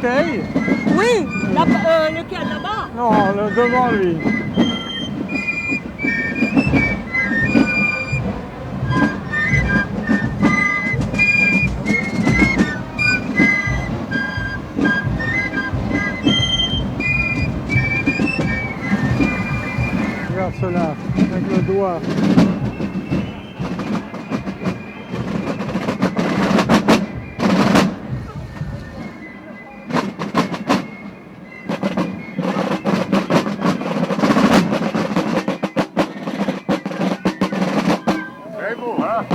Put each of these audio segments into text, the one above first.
bouteille? Oui, lequel là-bas? Non, devant lui. Regarde cela, avec le doigt. C'est beau, hein?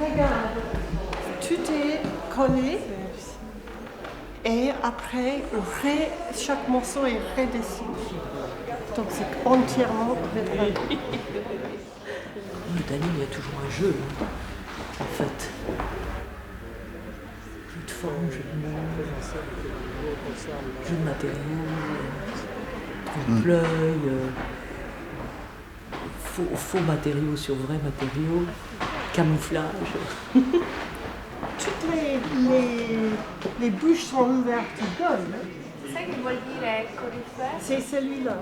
Regarde, tout est collé et après, chaque morceau est redessiné. Donc c'est entièrement retravaillé. Le Dany, il y a toujours un jeu, hein, en fait. Jeu de forme, jeu de mots, jeu de matériaux, trompe-l'œil, faux matériaux sur vrais matériaux, camouflage. Toutes les bouches sont ouvertes, ils donnent. Sai che vuol dire corifeo? C'est celui-là.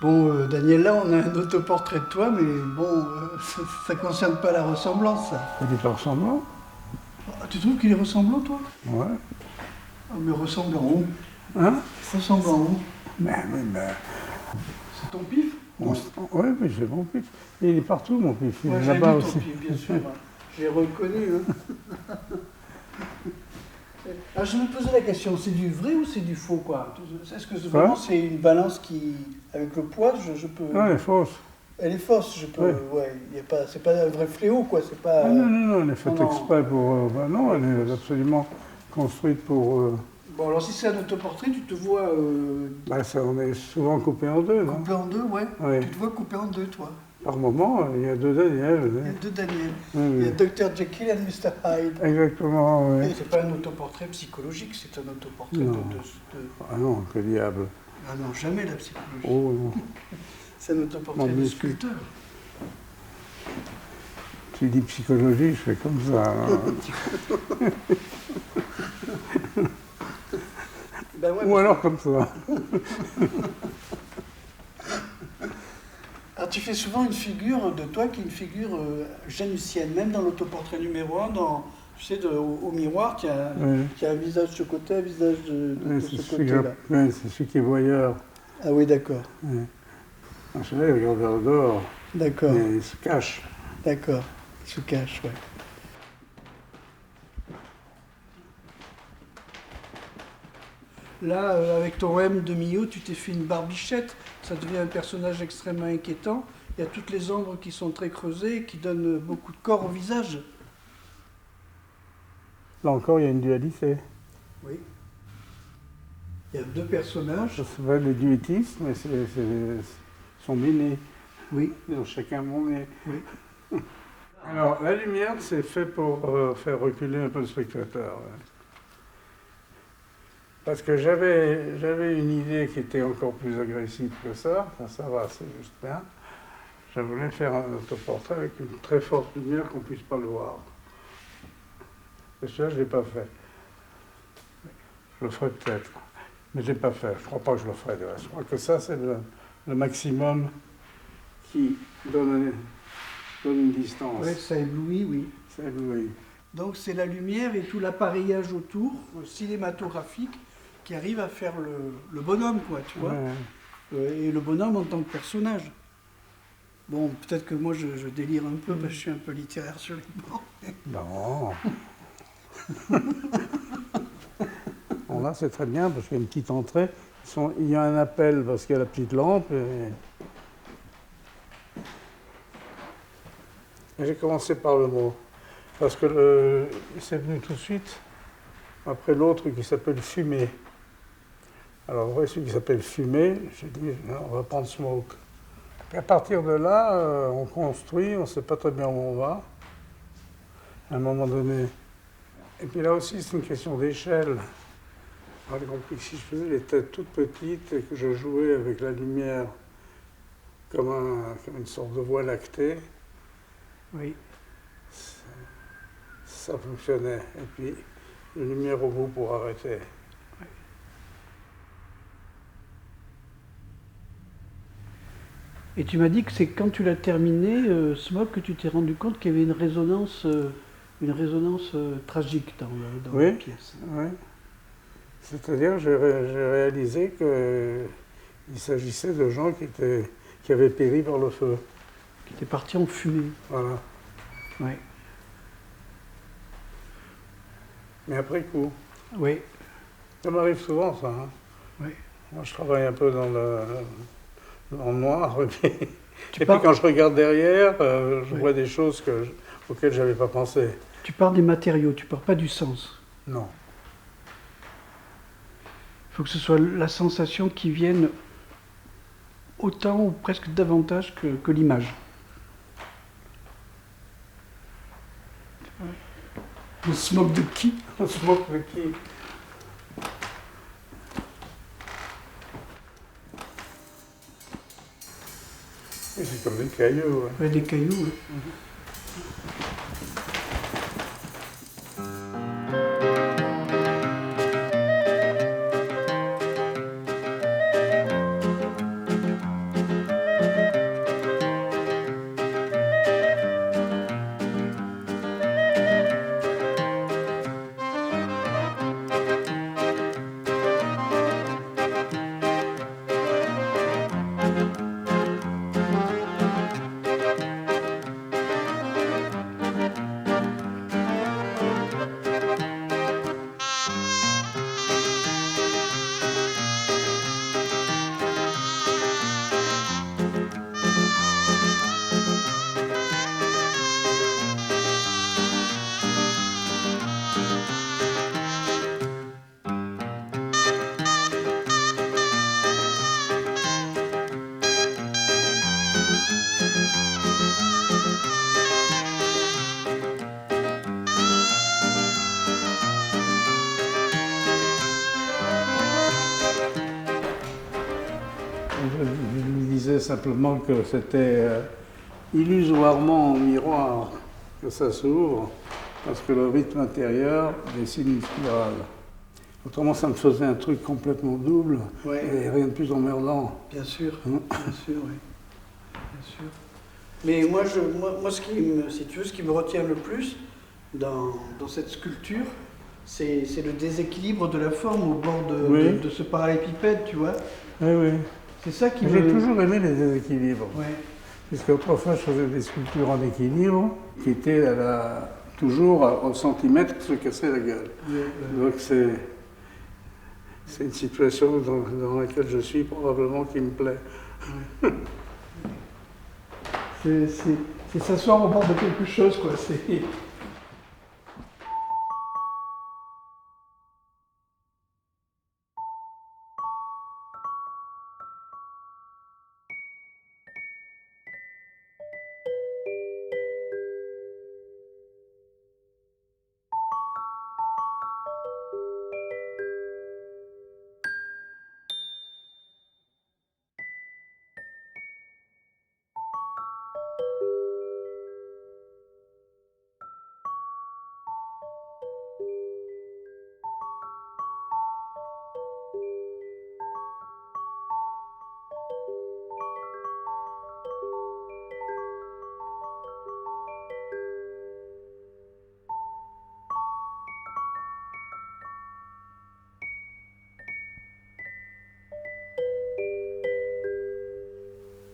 Bon, Daniel, là, on a un autoportrait de toi, mais bon, ça ne concerne pas la ressemblance, ça. Il est pas ressemblant? Ah, tu trouves qu'il est ressemblant, toi? Ouais. Ah, mais ressemblant où? Hein? Ressemblant où? Mais C'est ton pif? oui, mais j'ai mon pif. Il est partout, mon pif. Il Ouais, est j'ai là-bas vu ton aussi. pif, bien sûr. Je l'ai reconnu. Hein. Alors, je me posais la question, c'est du vrai ou c'est du faux, quoi? Est-ce que vraiment c'est une balance qui, avec le poids, je peux... Non, elle est fausse. Elle est fausse, je peux... Ouais. Ouais, c'est pas un vrai fléau, quoi, c'est pas... Ah, non, elle est faite non. exprès pour... non, elle est absolument construite pour... Bon, alors si c'est un autoportrait, tu te vois on est souvent coupé en deux, non? coupé en deux, ouais. Oui. Tu te vois coupé en deux, toi. Par moment, il y a deux Daniel. Il y a deux Daniel. Oui, Il y a oui. Dr. Jekyll et Mr. Hyde. Exactement, oui. Et c'est pas un autoportrait psychologique, c'est un autoportrait Non. de... Ah non, que diable. Ah non, jamais la psychologie. Oh non. C'est un autoportrait Non, de mais sculpteur. Tu dis psychologie, je fais comme ça. Hein. Ben ouais, Ou alors comme ça. Alors tu fais souvent une figure de toi qui est une figure janussienne, même dans l'autoportrait numéro 1, tu sais, au miroir, qui a un visage de ce côté, un visage de ce côté-là. Oui, c'est celui qui est voyeur. Ah oui, d'accord. Oui. Celui-là, il regarde vers dehors. D'accord. Mais il se cache. D'accord. Il se cache, ouais. Là, avec ton M de Millau, tu t'es fait une barbichette. Ça devient un personnage extrêmement inquiétant. Il y a toutes les ombres qui sont très creusées et qui donnent beaucoup de corps au visage. Là encore, il y a une dualité. Oui. Il y a deux personnages. Ça s'appelle le duétisme, mais sont mêlés. Oui. Ils ont chacun mon nez. Oui. Alors, la lumière, c'est fait pour faire reculer un peu le spectateur. Ouais. Parce que j'avais une idée qui était encore plus agressive que ça. Enfin, ça va, c'est juste bien. Je voulais faire un autoportrait avec une très forte lumière qu'on ne puisse pas le voir. Et ça, je ne l'ai pas fait. Je le ferai peut-être. Mais je ne l'ai pas fait. Je ne crois pas que je le ferai. Je crois que ça, c'est le maximum qui donne une distance. Oui, ça éblouit, oui. Ça éblouit. Donc c'est la lumière et tout l'appareillage autour, cinématographique, qui arrive à faire le bonhomme, quoi, tu vois. Ouais. Et le bonhomme en tant que personnage. Bon, peut-être que moi je délire un peu parce que je suis un peu littéraire sur les bords. Non. On là, c'est très bien parce qu'il y a une petite entrée. Il y a un appel parce qu'il y a la petite lampe. Et j'ai commencé par le mot. Parce que c'est venu tout de suite après l'autre qui s'appelle Fumée. Alors, ouais, celui qui s'appelle Fumée, j'ai dit, on va prendre Smoke. Et à partir de là, on construit, on ne sait pas très bien où on va, à un moment donné. Et puis là aussi, c'est une question d'échelle. Vous avez compris que si je faisais les têtes toutes petites et que je jouais avec la lumière comme une sorte de voie lactée, Oui. ça fonctionnait. Et puis, une lumière au bout pour arrêter. Et tu m'as dit que c'est quand tu l'as terminé, Smog, que tu t'es rendu compte qu'il y avait une résonance tragique dans la pièce. Oui. C'est-à-dire que j'ai réalisé qu'il s'agissait de gens qui avaient péri par le feu. Qui étaient partis en fumée. Voilà. Oui. Mais après coup. Oui. Ça m'arrive souvent, ça. Hein. Oui. Moi, je travaille un peu dans le noir. Et puis quand je regarde derrière, je vois des choses auxquelles je n'avais pas pensé. Tu pars des matériaux, tu pars pas du sens. Non. Il faut que ce soit la sensation qui vienne autant ou presque davantage que l'image. Le smoke de qui? Le smoke de qui? C'est comme des cailloux. Ouais. Ouais, des cailloux. Ouais. Je lui disais simplement que c'était illusoirement en miroir que ça s'ouvre, parce que le rythme intérieur dessine une spirale. Autrement, ça me faisait un truc complètement double, Ouais. Et rien de plus emmerdant. Bien sûr, Hein? bien sûr, oui. Bien sûr. Mais moi, si tu veux, ce qui me retient le plus dans cette sculpture, c'est le déséquilibre de la forme au bord de ce parallélépipède, tu vois. Oui, oui. C'est ça qui J'ai me... toujours aimé les déséquilibres. Ouais. Puisqu'autrefois, je faisais des sculptures en équilibre qui étaient toujours au centimètre se casser la gueule. Donc c'est une situation dans laquelle je suis probablement qui me plaît. C'est s'asseoir au bord de quelque chose, quoi.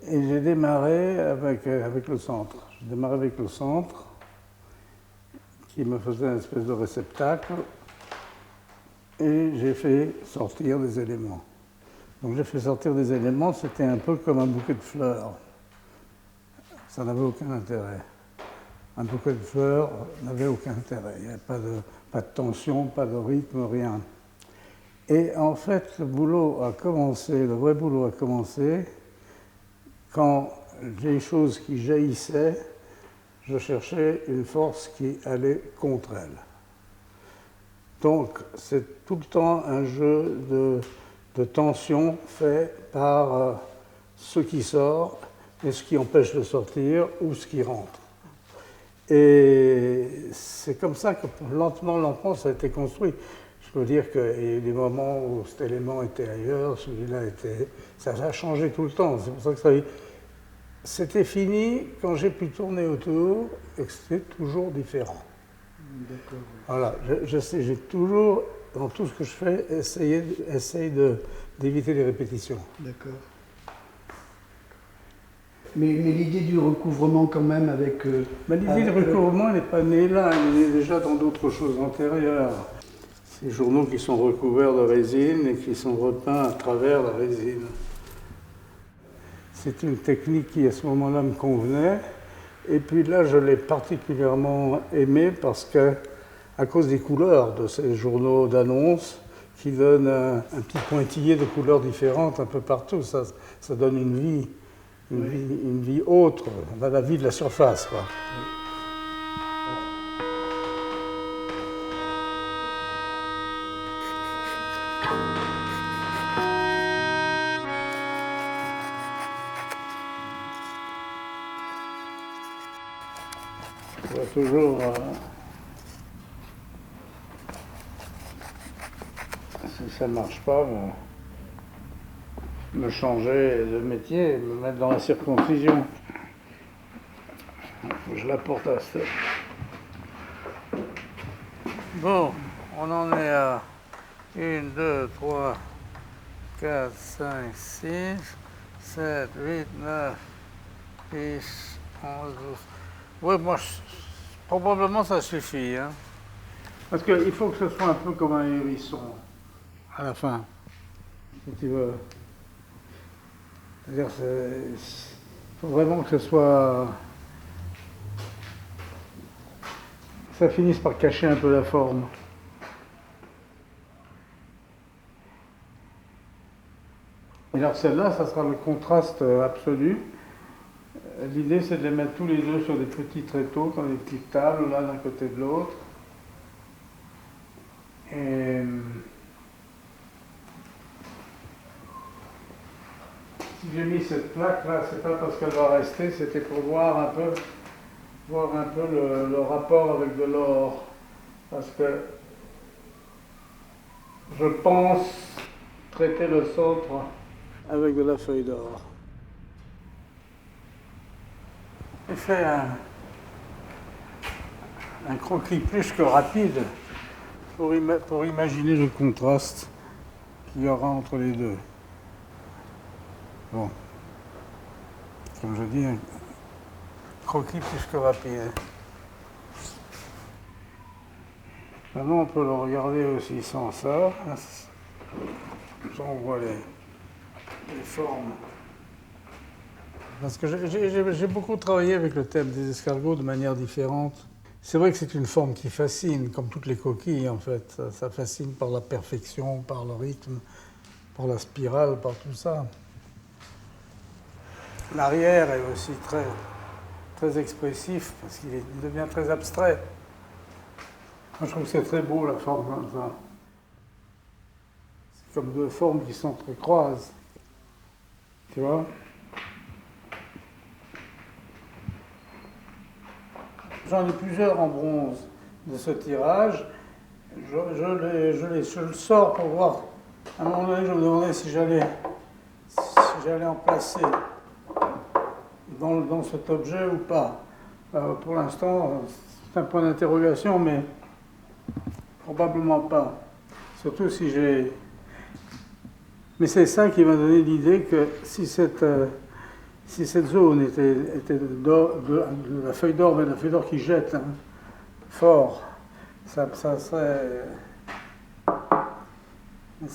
Et j'ai démarré avec le centre. J'ai démarré avec le centre qui me faisait une espèce de réceptacle. et j'ai fait sortir des éléments. Donc j'ai fait sortir des éléments, c'était un peu comme un bouquet de fleurs. Ça n'avait aucun intérêt. Un bouquet de fleurs n'avait aucun intérêt. Il n'y avait pas de tension, pas de rythme, rien. Et en fait, le boulot a commencé, le vrai boulot a commencé quand les choses qui jaillissaient, je cherchais une force qui allait contre elles. Donc, c'est tout le temps un jeu de tension fait par ce qui sort et ce qui empêche de sortir ou ce qui rentre. Et c'est comme ça que lentement, ça a été construit. Je peux dire qu'il y a eu des moments où cet élément était ailleurs, celui-là était... Ça a changé tout le temps. C'est pour ça que c'était fini quand j'ai pu tourner autour et que c'était toujours différent. D'accord. Voilà, j'ai toujours, dans tout ce que je fais, essayé d'éviter les répétitions. D'accord. Mais l'idée du recouvrement quand même avec... L'idée du recouvrement n'est pas née là, elle est née déjà dans d'autres choses antérieures. Ces journaux qui sont recouverts de résine et qui sont repeints à travers la résine. C'est une technique qui à ce moment-là me convenait. Et puis là, je l'ai particulièrement aimé parce que, à cause des couleurs de ces journaux d'annonces, qui donnent un petit pointillé de couleurs différentes un peu partout, ça donne une vie autre, la vie de la surface, quoi. Je dois toujours, si ça ne marche pas, me changer de métier, me mettre dans la circoncision. Je la porte à cette... Bon, on en est à 1, 2, 3, 4, 5, 6, 7, 8, 9, 10, 11, 12... Oui, moi, probablement ça suffit. Hein. Parce qu'il faut que ce soit un peu comme un hérisson, à la fin, si tu veux. C'est-à-dire il faut vraiment que ce soit... Ça finisse par cacher un peu la forme. Et alors celle-là, ça sera le contraste absolu. L'idée, c'est de les mettre tous les deux sur des petits tréteaux, comme des petites tables, l'un d'un côté de l'autre. Et si j'ai mis cette plaque-là, c'est pas parce qu'elle va rester, c'était pour voir un peu le rapport avec de l'or. Parce que je pense traiter le centre avec de la feuille d'or. J'ai fait un croquis plus que rapide pour imaginer le contraste qu'il y aura entre les deux. Bon, comme je dis, un croquis plus que rapide. Maintenant, on peut le regarder aussi sans ça. Ça, on voit les formes. Parce que j'ai beaucoup travaillé avec le thème des escargots de manière différente. C'est vrai que c'est une forme qui fascine, comme toutes les coquilles en fait. Ça fascine par la perfection, par le rythme, par la spirale, par tout ça. L'arrière est aussi très, très expressif, parce qu'il devient très abstrait. Moi, je trouve que c'est très beau, la forme comme ça. C'est comme deux formes qui s'entrecroisent. Tu vois ? J'en ai plusieurs en bronze de ce tirage. Je le sors pour voir. À un moment donné, je me demandais si j'allais en placer dans cet objet ou pas. Pour l'instant, c'est un point d'interrogation, mais probablement pas. Surtout si j'ai... Mais c'est ça qui m'a donné l'idée que si cette zone était de la feuille d'or, mais la feuille d'or qui jette fort, ça serait Mais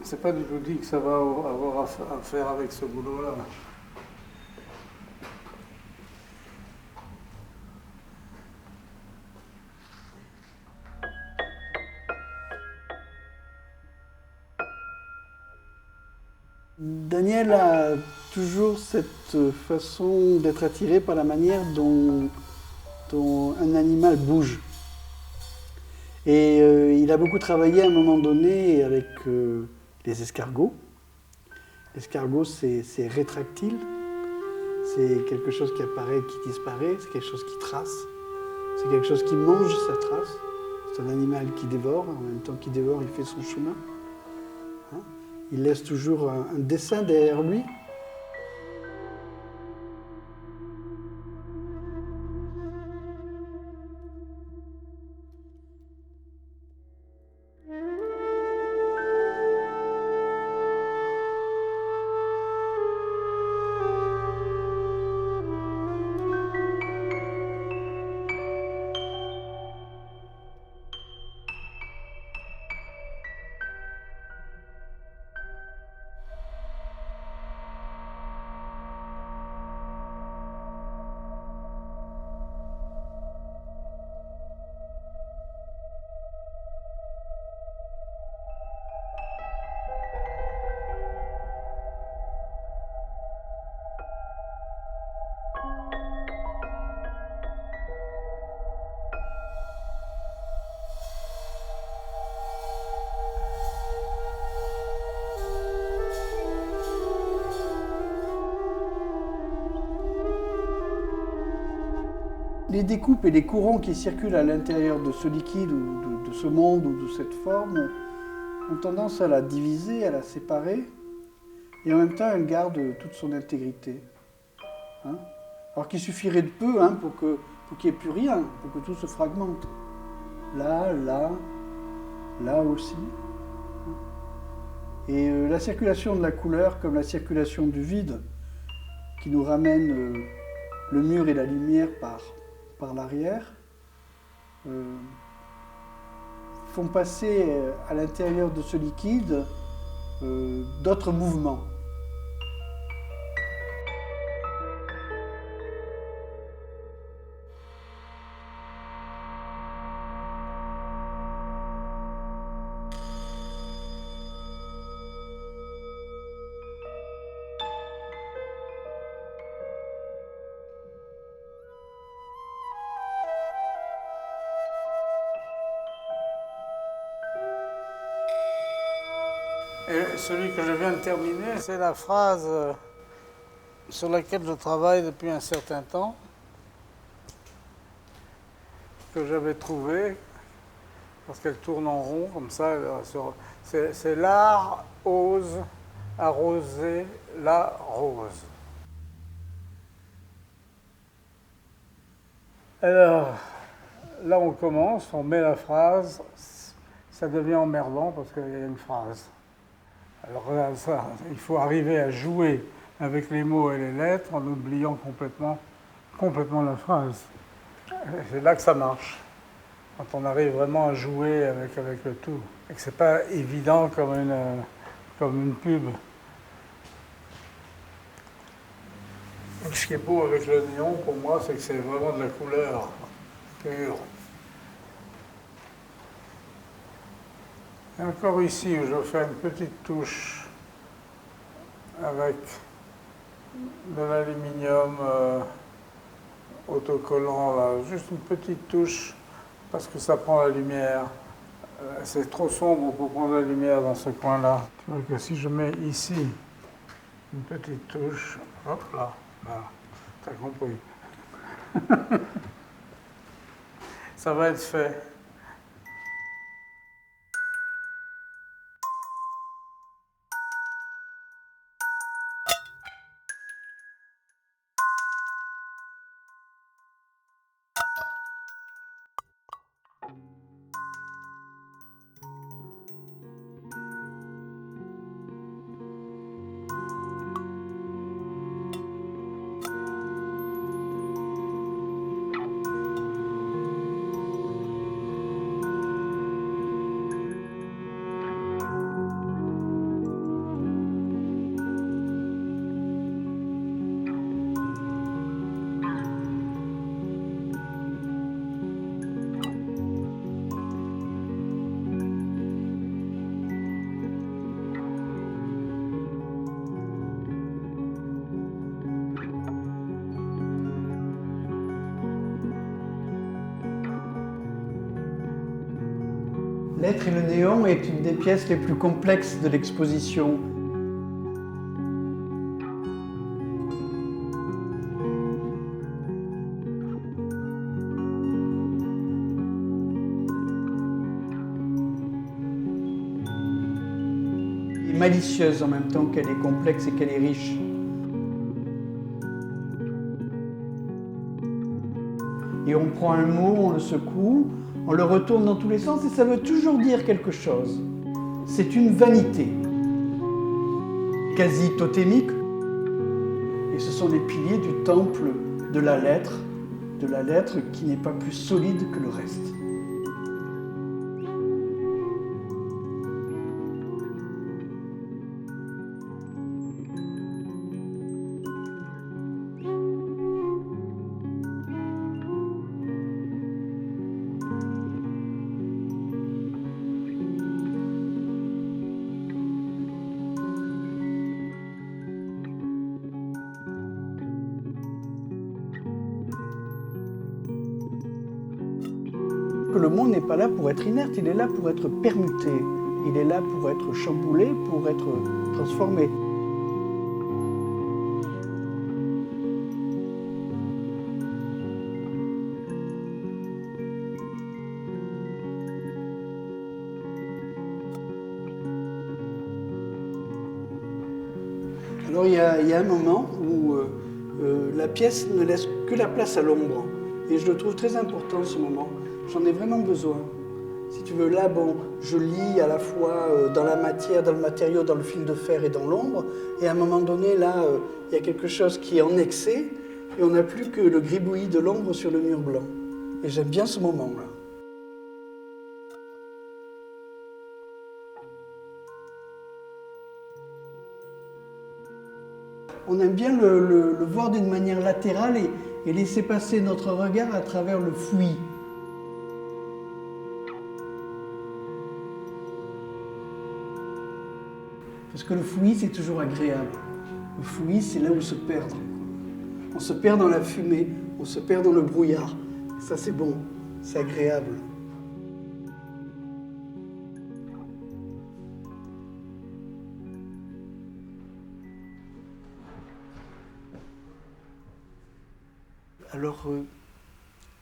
c'est pas du tout dit que ça va avoir à faire avec ce boulot-là. Daniel a toujours cette façon d'être attiré par la manière dont un animal bouge. Et il a beaucoup travaillé à un moment donné avec les escargots. L'escargot, c'est rétractile. C'est quelque chose qui apparaît, qui disparaît. C'est quelque chose qui trace. C'est quelque chose qui mange sa trace. C'est un animal qui dévore. En même temps qu'il dévore, il fait son chemin. Hein? Il laisse toujours un dessin derrière lui. Les découpes et les courants qui circulent à l'intérieur de ce liquide ou de ce monde ou de cette forme ont tendance à la diviser, à la séparer, et en même temps elle garde toute son intégrité. Hein? Alors qu'il suffirait de peu pour qu'il n'y ait plus rien, pour que tout se fragmente. Là, là, là aussi. Et la circulation de la couleur, comme la circulation du vide, qui nous ramène le mur et la lumière par l'arrière, font passer à l'intérieur de ce liquide d'autres mouvements. Et celui que je viens de terminer, c'est la phrase sur laquelle je travaille depuis un certain temps, que j'avais trouvée, parce qu'elle tourne en rond, comme ça. C'est l'art ose arroser la rose. Alors, là on commence, on met la phrase, ça devient emmerdant parce qu'il y a une phrase. Alors là, il faut arriver à jouer avec les mots et les lettres en oubliant complètement la phrase. C'est là que ça marche, quand on arrive vraiment à jouer avec le tout. Et que c'est pas évident comme une pub. Donc, ce qui est beau avec le néon, pour moi, c'est que c'est vraiment de la couleur pure. Et encore ici, où je fais une petite touche avec de l'aluminium autocollant, là. Juste une petite touche, parce que ça prend la lumière. C'est trop sombre pour prendre la lumière dans ce coin-là. Tu vois que si je mets ici une petite touche, hop là, t'as compris. Ça va être fait. L'être et le néon est une des pièces les plus complexes de l'exposition. Elle est malicieuse en même temps qu'elle est complexe et qu'elle est riche. Et on prend un mot, on le secoue, on le retourne dans tous les sens et ça veut toujours dire quelque chose. C'est une vanité, quasi totémique. Et ce sont les piliers du temple de la lettre qui n'est pas plus solide que le reste. Le monde n'est pas là pour être inerte, il est là pour être permuté, il est là pour être chamboulé, pour être transformé. Alors il y a un moment où la pièce ne laisse que la place à l'ombre, et je le trouve très important ce moment. J'en ai vraiment besoin. Si tu veux, là, bon, je lis à la fois dans la matière, dans le matériau, dans le fil de fer et dans l'ombre. Et à un moment donné, là, il y a quelque chose qui est en excès et on n'a plus que le gribouillis de l'ombre sur le mur blanc. Et j'aime bien ce moment-là. On aime bien le voir d'une manière latérale et laisser passer notre regard à travers le fouillis. Parce que le fouillis, c'est toujours agréable. Le fouillis, c'est là où se perdre. On se perd dans la fumée, on se perd dans le brouillard. Ça, c'est bon, c'est agréable. Alors,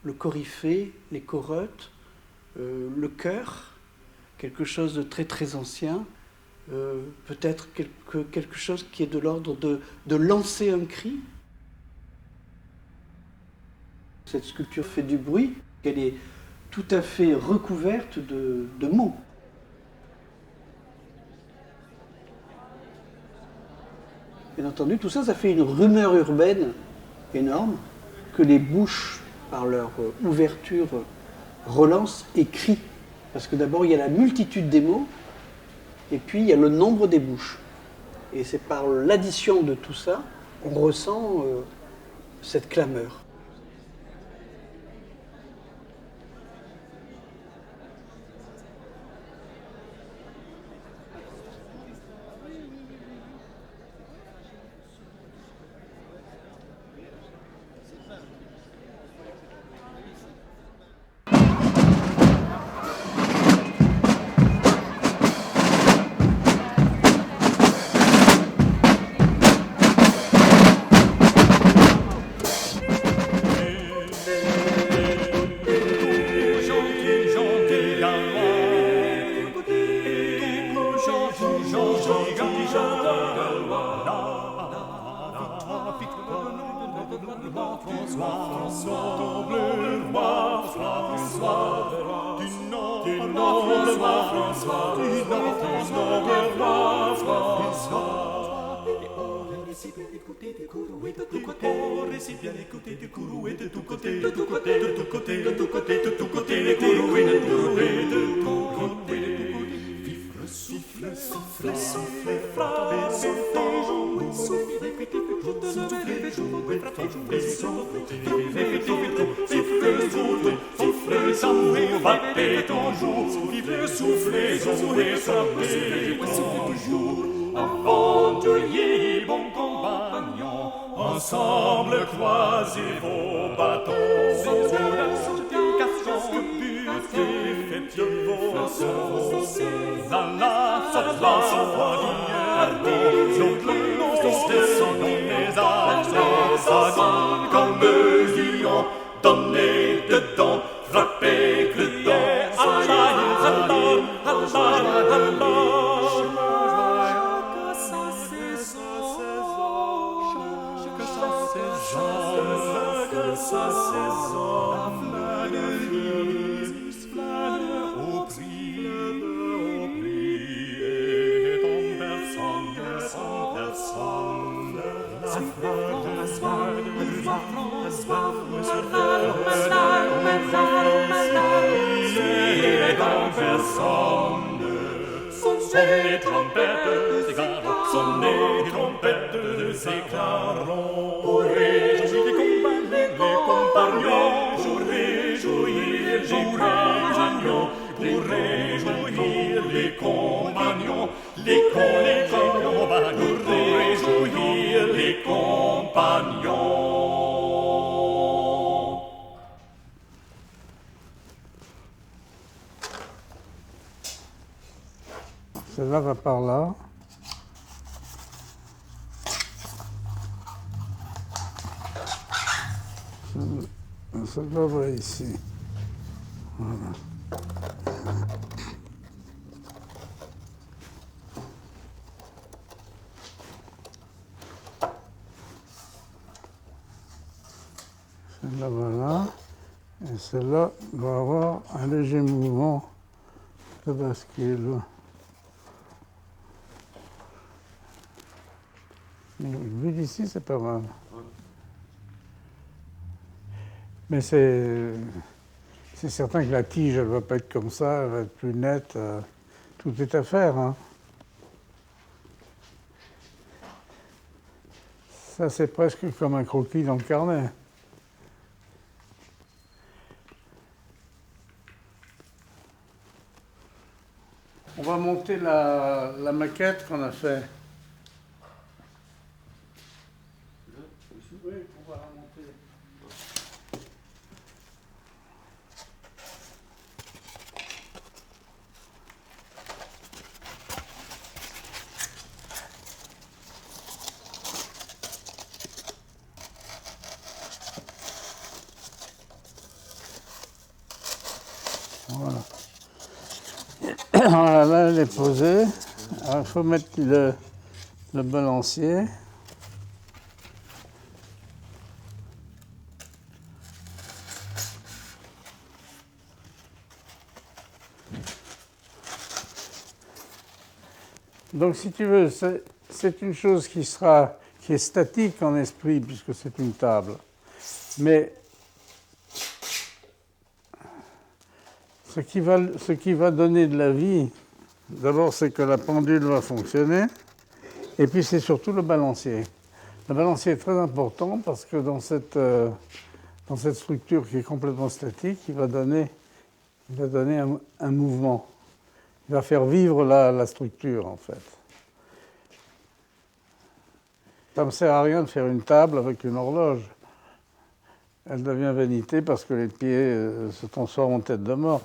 le coryphée, les corottes, le chœur, quelque chose de très très ancien, peut-être quelque chose qui est de l'ordre de lancer un cri. Cette sculpture fait du bruit, elle est tout à fait recouverte de mots. Bien entendu, tout ça, ça fait une rumeur urbaine énorme que les bouches, par leur ouverture, relancent et crient. Parce que d'abord, il y a la multitude des mots, et puis il y a le nombre des bouches. Et c'est par l'addition de tout ça qu'on ressent cette clameur. Aventuriers, bons compagnons, ensemble croisez vos bâtons. Sous la casque pur, faites de vos Donnez dedans, frappez dedans, sa saison, flânerie, flâne au prix, et en personne, en personne, la sonnez trompettes, éclairons, sonnez trompettes, éclairons, pour réjouir les compagnons, pour réjouir les compagnons, pour réjouir les compagnons, les compagnons, pour réjouir les compagnons. Celle-là va par là. Celle-là va ici. Voilà. Celle-là va là. Et celle-là va avoir un léger mouvement de bascule. Vu d'ici, c'est pas mal. Mais c'est certain que la tige, elle ne va pas être comme ça, elle va être plus nette. Tout est à faire. Hein. Ça, c'est presque comme un croquis dans le carnet. On va monter la maquette qu'on a fait. Oui, on va la monter. Voilà. Voilà, là, elle est posée. Alors, il faut mettre le balancier. Donc, si tu veux, c'est une chose qui est statique en esprit, puisque c'est une table. Mais ce qui va donner de la vie, d'abord, c'est que la pendule va fonctionner, et puis c'est surtout le balancier. Le balancier est très important parce que dans cette structure qui est complètement statique, il va donner un mouvement. Il va faire vivre la structure, en fait. Ça ne me sert à rien de faire une table avec une horloge. Elle devient vanité parce que les pieds se transforment en tête de mort.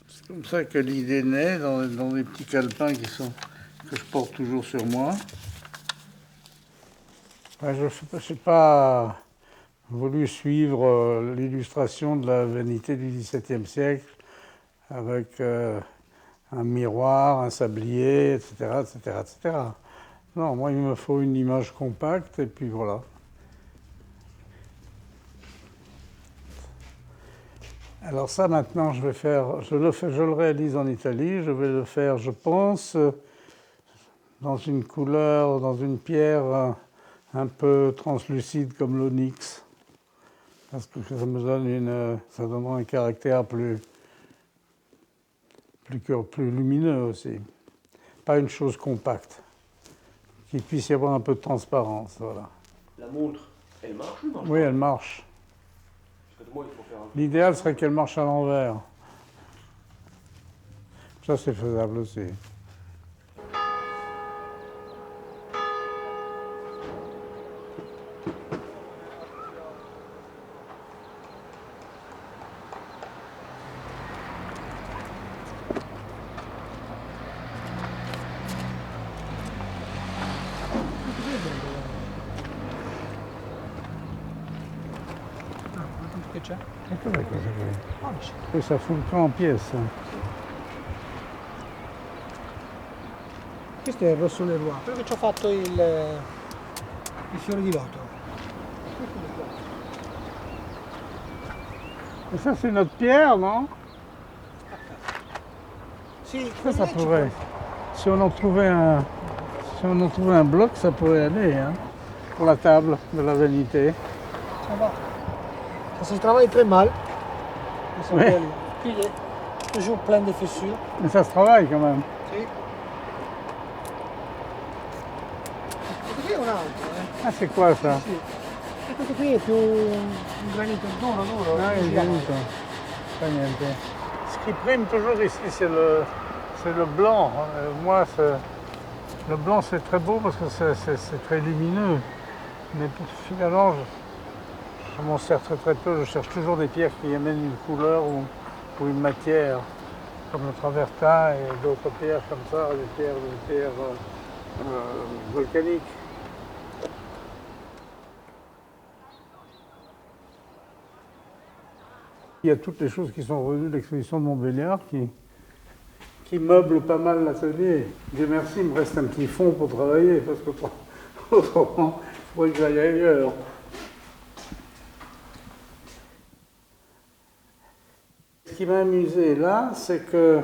C'est comme ça que l'idée naît dans les petits calepins que je porte toujours sur moi. Je n'ai pas voulu suivre l'illustration de la vanité du XVIIe siècle avec un miroir, un sablier, etc., etc., etc. Non, moi, il me faut une image compacte, et puis voilà. Alors ça, maintenant, je le réalise en Italie. Je vais le faire, je pense, dans une couleur, dans une pierre un peu translucide comme l'onyx. Parce que ça me donne ça donnera un caractère plus lumineux aussi. Pas une chose compacte. Qu'il puisse y avoir un peu de transparence, voilà. La montre, elle marche ou marche Oui, elle marche. Parce que moi, il faut faire un... L'idéal serait qu'elle marche à l'envers. Ça, c'est faisable aussi. c'è? E cos'è cosa qui? Ah, dici. Questa fu un po' en pièce. Questo è il rosso Leroy, quello che ci ho fatto il fiore di loto. Et ça, c'est notre pierre, non? Sì, Ça pourrait. Si on en trouvait un bloc, ça pourrait aller, hein, pour la table de la vanité. Ça va. Ça se travaille très mal. Ça Ouais. peut aller. Puis il est toujours plein de fissures. Mais ça se travaille quand même. Sì. Questo qui è un altro, Ah, c'est quoi ça? Sì. E questo qui è più un granito duro, duro. Ah, come si il chiama? granito. Pas niente. Ce qui prime toujours ici, c'est le blanc. Moi, le blanc, c'est très beau parce que c'est très lumineux. Mais finalement, je m'en sers très très peu. Je cherche toujours des pierres qui amènent une couleur ou une matière, comme le travertin et d'autres pierres comme ça, des pierres volcaniques. Il y a toutes les choses qui sont revenues de l'exposition de Montbéliard qui meublent pas mal l'atelier. Dieu merci, il me reste un petit fond pour travailler, parce que autrement, il faudrait que j'aille ailleurs. Ce qui m'a amusé là, c'est que,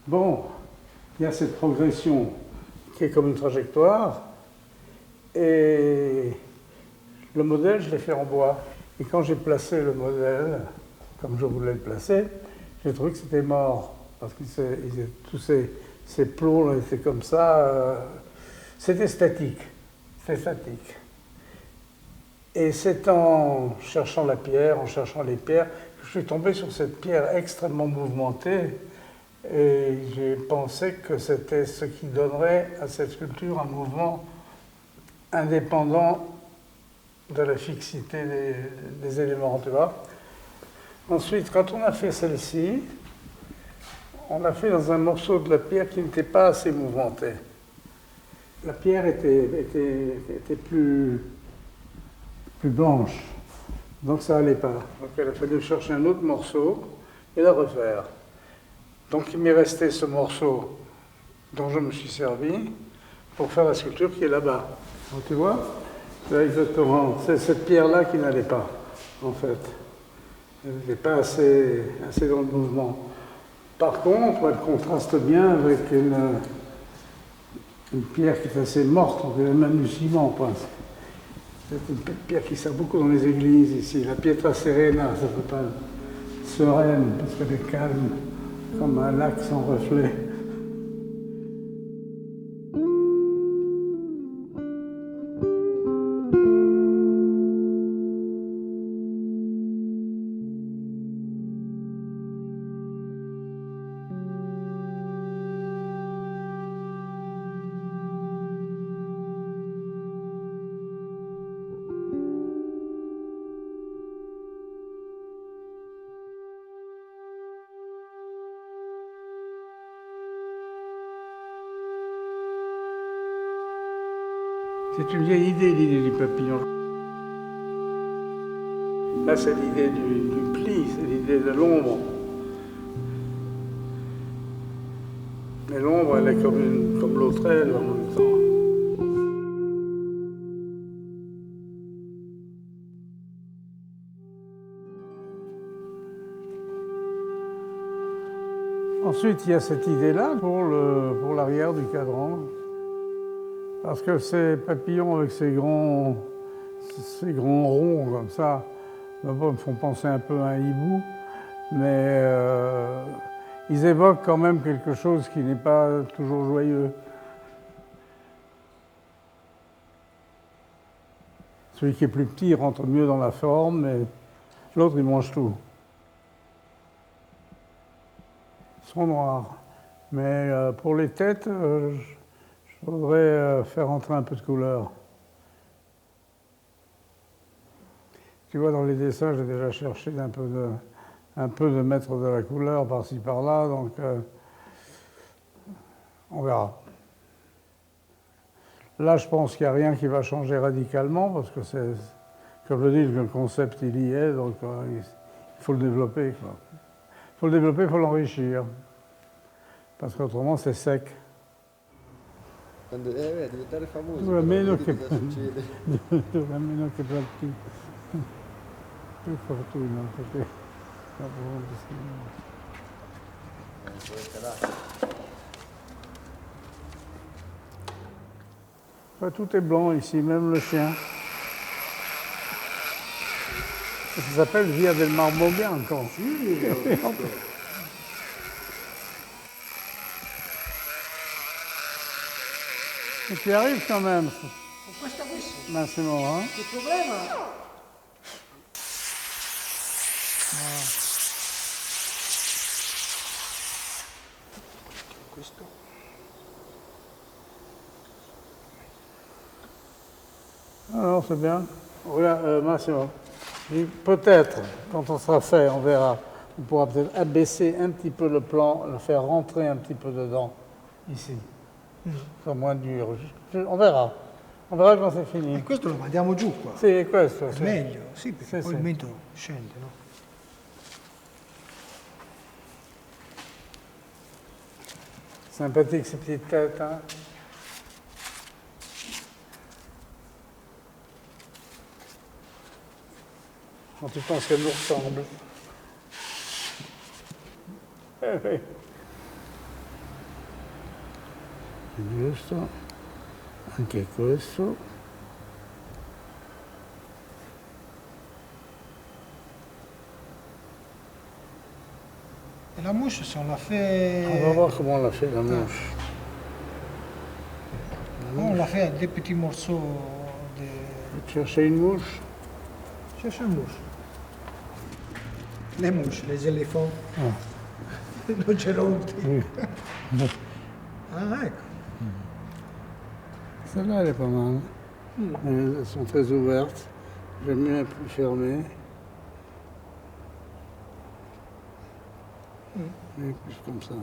bon, il y a cette progression qui est comme une trajectoire, et le modèle, je l'ai fait en bois. Et quand j'ai placé le modèle, comme je voulais le placer, j'ai trouvé que c'était mort. Parce que tous ces plots là, étaient comme ça. C'était statique. C'était statique. Et c'est en cherchant la pierre, en cherchant les pierres, que je suis tombé sur cette pierre extrêmement mouvementée. Et j'ai pensé que c'était ce qui donnerait à cette sculpture un mouvement indépendant de la fixité des éléments, tu vois. Ensuite, quand on a fait celle-ci, on l'a fait dans un morceau de la pierre qui n'était pas assez mouvementé. La pierre était plus blanche, donc ça n'allait pas. Donc il a fallu chercher un autre morceau et la refaire. Donc il m'est resté ce morceau dont je me suis servi pour faire la sculpture qui est là-bas. Donc, tu vois, c'est exactement, c'est cette pierre-là qui n'allait pas, en fait. Elle n'était pas assez dans le mouvement. Par contre, elle contraste bien avec une pierre qui est assez morte, on dirait même du ciment, presque. C'est une pierre qui sert beaucoup dans les églises ici, la pietra serena, ça s'appelle sereine, parce qu'elle est calme, comme un lac sans reflet. C'est une vieille idée, l'idée du papillon. Là, c'est l'idée du pli, c'est l'idée de l'ombre. Mais l'ombre, elle est comme l'autre aile en même temps. Ensuite, il y a cette idée-là pour l'arrière du cadran. Parce que ces papillons avec ces grands ronds comme ça, d'abord me font penser un peu à un hibou, mais ils évoquent quand même quelque chose qui n'est pas toujours joyeux. Celui qui est plus petit rentre mieux dans la forme, mais l'autre il mange tout. Ils sont noirs. Mais pour les têtes, je voudrais faire entrer un peu de couleur. Tu vois, dans les dessins, j'ai déjà cherché un peu de mettre de la couleur par-ci par-là, donc on verra. Là, je pense qu'il n'y a rien qui va changer radicalement, parce que c'est, comme je dis, le concept il y est, donc Il faut le développer, quoi. Il faut le développer, il faut l'enrichir. Parce qu'autrement, c'est sec. Diventare famosi. Dura meno che, cosa succede. dura meno che per più fortuna, perché dopo tout est blanc ici, même le chien. Ça s'appelle Via del Marmo Bianco. Et tu arrives quand même, Con questa qui sì. Massimo, hein? Il problema questo. Alors, c'est bien. Regarde, Massimo, peut-être, quand on sera fait, on verra. On pourra peut-être abaisser un petit peu le plan, le faire rentrer un petit peu dedans, ici. C'est moins dur. On verra. On verra quand c'est fini. E questo lo mandiamo giù qua. Sì, è questo. È Sì. meglio, sì, perché Sì, poi sì. il mento scende, no? Sympathique ces petites têtes, hein? Quand tu penses qu'elles nous ressemblent. Eh oui. Giusto. Anche questo. Et la mouche, si on la On va fait... voir comment on l'a fait, la mouche. On la fait à des petits morceaux de... Tu cherchais une mouche? Cherche une mouche. Les mouches, les éléphants. Non ce l'ho Oui. Ah, ecco. Celle-là, elle est pas mal. Elles sont très ouvertes. J'aime mieux plus fermées. Et plus comme ça.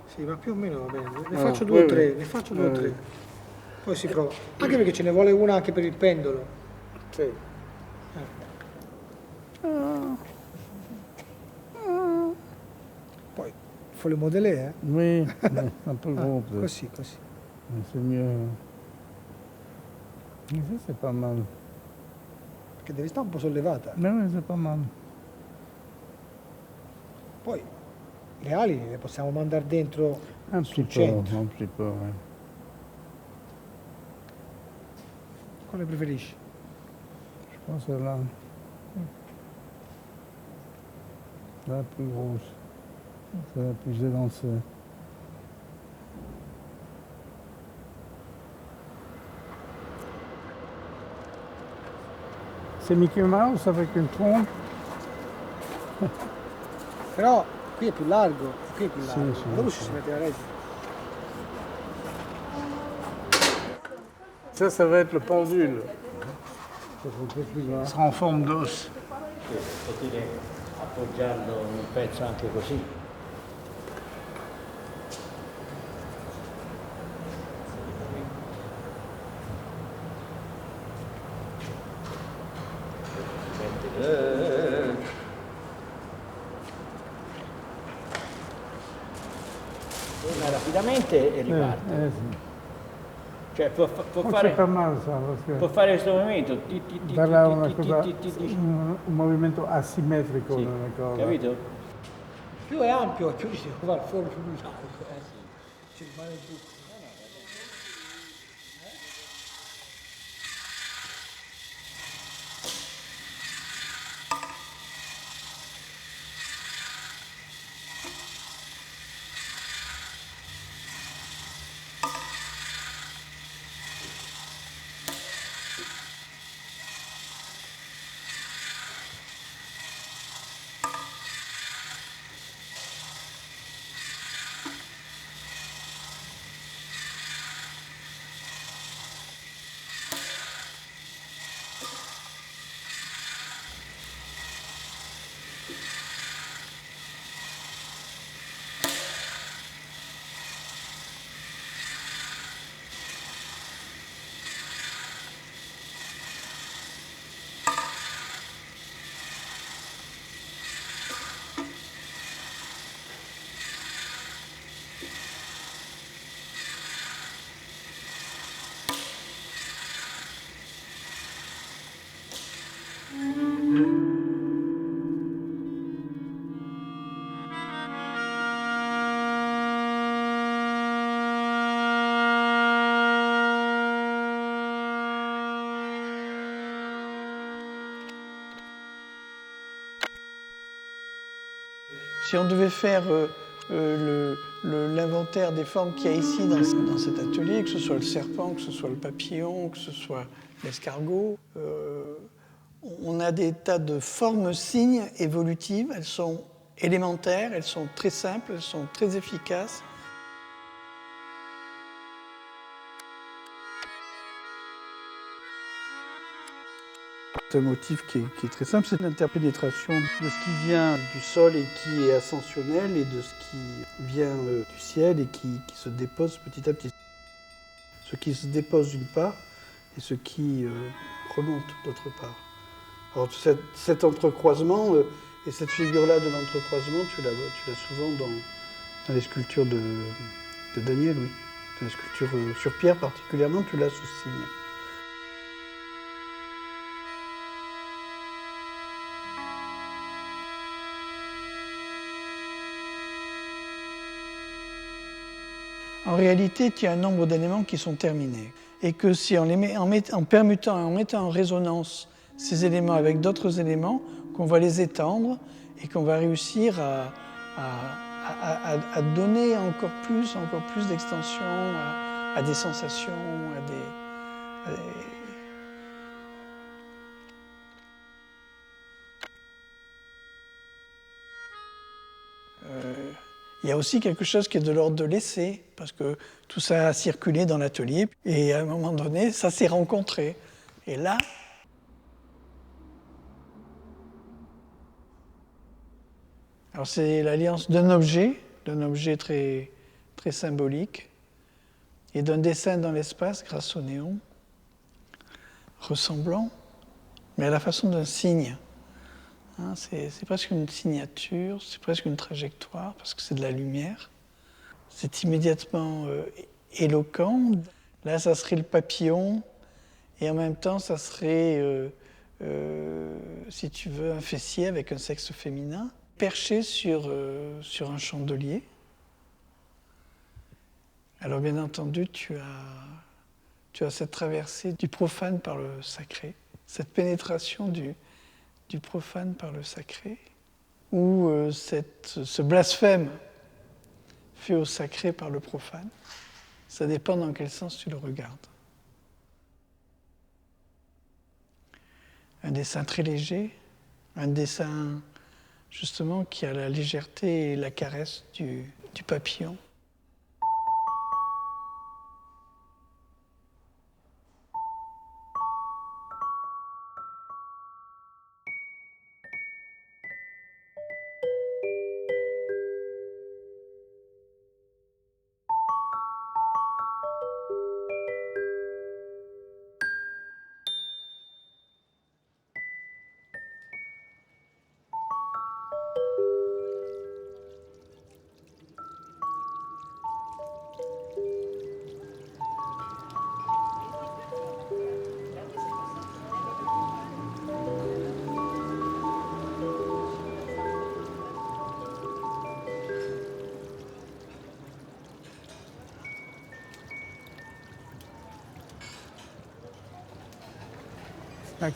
Sì, ma più o meno va bene. Ne Ah, faccio due o poi- tre, ne faccio due o tre. Poi si prova. Anche perché ce ne vuole una anche per il pendolo. Sì. Poi, il faut le modeler, eh? Oui, mais un peu gros peut-être. Così, così. Mais c'est mieux. Mais ça, c'est pas mal. Perché deve stare un po' sollevata. Mais oui, c'est pas mal. Poi, le ali le possiamo mandare dentro Un sul petit peu, centro. un petit peu, oui. Quale preferisci? Je pense celle-là. La plus grosse. C'est la plus élancée. C'est Mickey Mouse avec une trompe. Però qui è più largo, qui è più Sì, largo. sì, Dopo sì. ci si mette la rete. Ça va être le pendule. Ça sera en forme d'os. Potete appoggiarlo un pezzo anche così. Torna rapidamente e riparte. Sì. Cioè può Oh, fare, c'est pas mal ça, parce que può fare questo movimento. darà una cosa, un movimento asimmetrico Sì, nella cosa. capito? Più è ampio e più ci si va al forno più largo. Ci rimane il buco. Si on devait faire l'inventaire des formes qu'il y a ici dans cet atelier, que ce soit le serpent, que ce soit le papillon, que ce soit l'escargot, on a des tas de formes-signes évolutives. Elles sont élémentaires, elles sont très simples, elles sont très efficaces. C'est un motif qui est très simple, c'est l'interpénétration de ce qui vient du sol et qui est ascensionnel et de ce qui vient du ciel et qui se dépose petit à petit. Ce qui se dépose d'une part et ce qui remonte d'autre part. Alors cet entrecroisement et cette figure-là de l'entrecroisement, tu l'as souvent dans les sculptures de Daniel, oui. Dans les sculptures sur pierre particulièrement, tu l'as ce signe. En réalité, tu as un nombre d'éléments qui sont terminés. Et que si on les met en permutant et en mettant en résonance ces éléments avec d'autres éléments, qu'on va les étendre et qu'on va réussir à donner encore plus d'extension à des sensations, Il y a aussi quelque chose qui est de l'ordre de l'essai, parce que tout ça a circulé dans l'atelier, et à un moment donné, ça s'est rencontré. Et là, alors c'est l'alliance d'un objet très, très symbolique, et d'un dessin dans l'espace grâce au néon, ressemblant, mais à la façon d'un signe. Hein, c'est presque une signature, c'est presque une trajectoire, parce que c'est de la lumière. C'est immédiatement éloquent. Là, ça serait le papillon, et en même temps, ça serait, si tu veux, un fessier avec un sexe féminin, perché sur un chandelier. Alors, bien entendu, tu as cette traversée du profane par le sacré, cette pénétration du profane par le sacré, ou ce blasphème fait au sacré par le profane. Ça dépend dans quel sens tu le regardes. Un dessin très léger, un dessin justement qui a la légèreté et la caresse du papillon.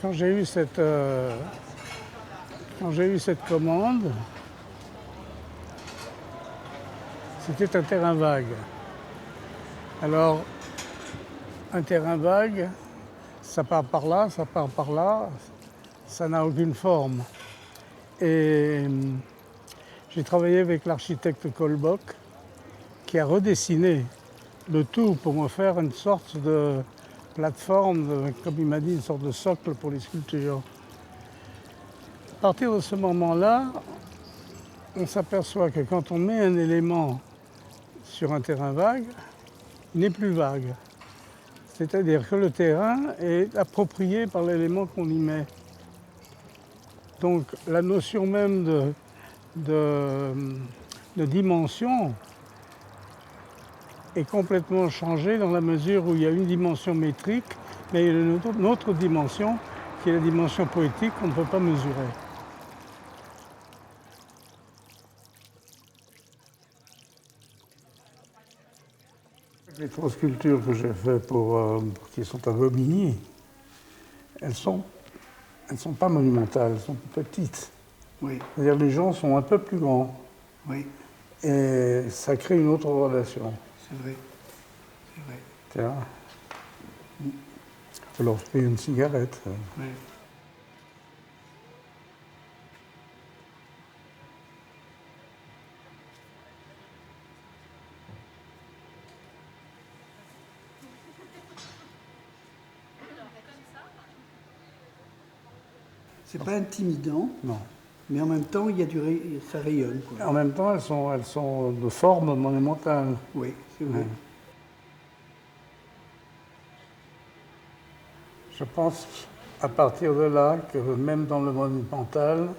Quand j'ai eu cette commande, c'était un terrain vague. Alors, un terrain vague, ça part par là, ça part par là, ça n'a aucune forme. Et j'ai travaillé avec l'architecte Kolbock, qui a redessiné le tout pour me faire une sorte de plateforme, comme il m'a dit, une sorte de socle pour les sculptures. À partir de ce moment-là, on s'aperçoit que quand on met un élément sur un terrain vague, il n'est plus vague. C'est-à-dire que le terrain est approprié par l'élément qu'on y met. Donc la notion même de dimension est complètement changée dans la mesure où il y a une dimension métrique, mais il y a une autre dimension qui est la dimension poétique qu'on ne peut pas mesurer. Les 3 sculptures que j'ai faites qui sont à Bobigny, elles sont pas monumentales, elles sont petites. Oui. C'est-à-dire les gens sont un peu plus grands. Oui, Et ça crée une autre relation. c'est vrai. C'est vrai. Tu vois. Tu leur fais une cigarette. Ouais. C'est pas intimidant, Non. mais en même temps, il y a ça rayonne. Quoi. En même temps, elles sont de forme monumentale. Oui, c'est vrai. Ouais. Je pense à partir de là que même dans le monumental,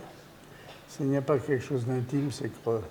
s'il n'y a pas quelque chose d'intime, c'est creux.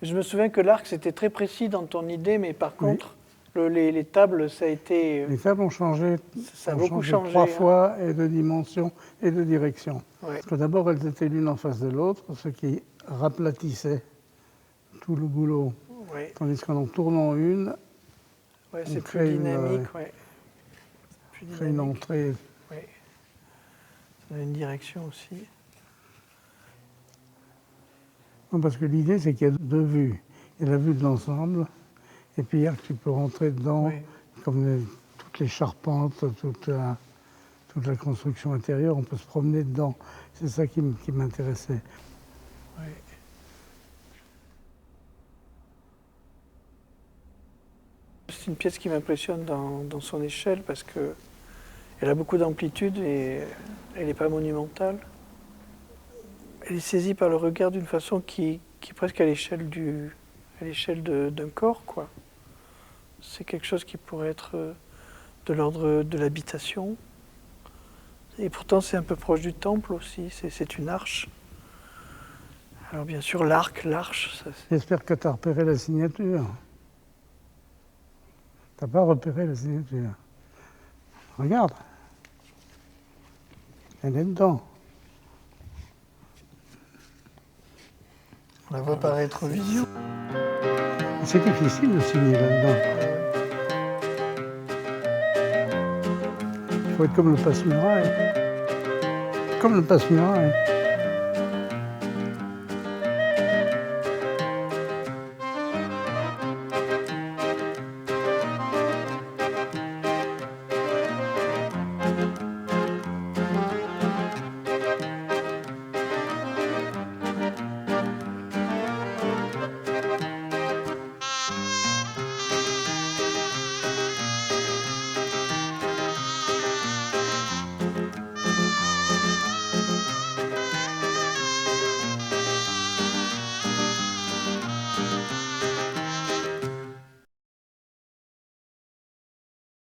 Je me souviens que l'arc, c'était très précis dans ton idée, mais par contre, les tables, ça a été... Les tables ont changé, Ça a beaucoup changé, 3 hein. fois, et de dimension et de direction. Ouais. Parce que d'abord, elles étaient l'une en face de l'autre, ce qui raplatissait tout le boulot. Ouais. Tandis qu'en tournant une, Ouais, on c'est crée plus une, dynamique, ouais. Plus crée une dynamique. entrée. Ouais. Ça a une direction aussi. Non, parce que l'idée, c'est qu'il y a 2 vues. Il y a la vue de l'ensemble, et puis hier, tu peux rentrer dedans, Oui. comme toutes les charpentes, toute la construction intérieure, on peut se promener dedans. C'est ça qui m'intéressait. Ouais. C'est une pièce qui m'impressionne dans son échelle parce qu'elle a beaucoup d'amplitude et elle n'est pas monumentale. Elle est saisie par le regard d'une façon qui est presque à l'échelle d'un corps, quoi. C'est quelque chose qui pourrait être de l'ordre de l'habitation. Et pourtant, c'est un peu proche du temple aussi. C'est une arche. Alors bien sûr, l'arche, ça, J'espère que tu as repéré la signature. Tu n'as pas repéré la signature. Regarde. Elle est dedans. on la voit par rétrovision. C'est difficile de signer là-dedans. Il faut être comme le passe-muraille. Comme le passe-muraille.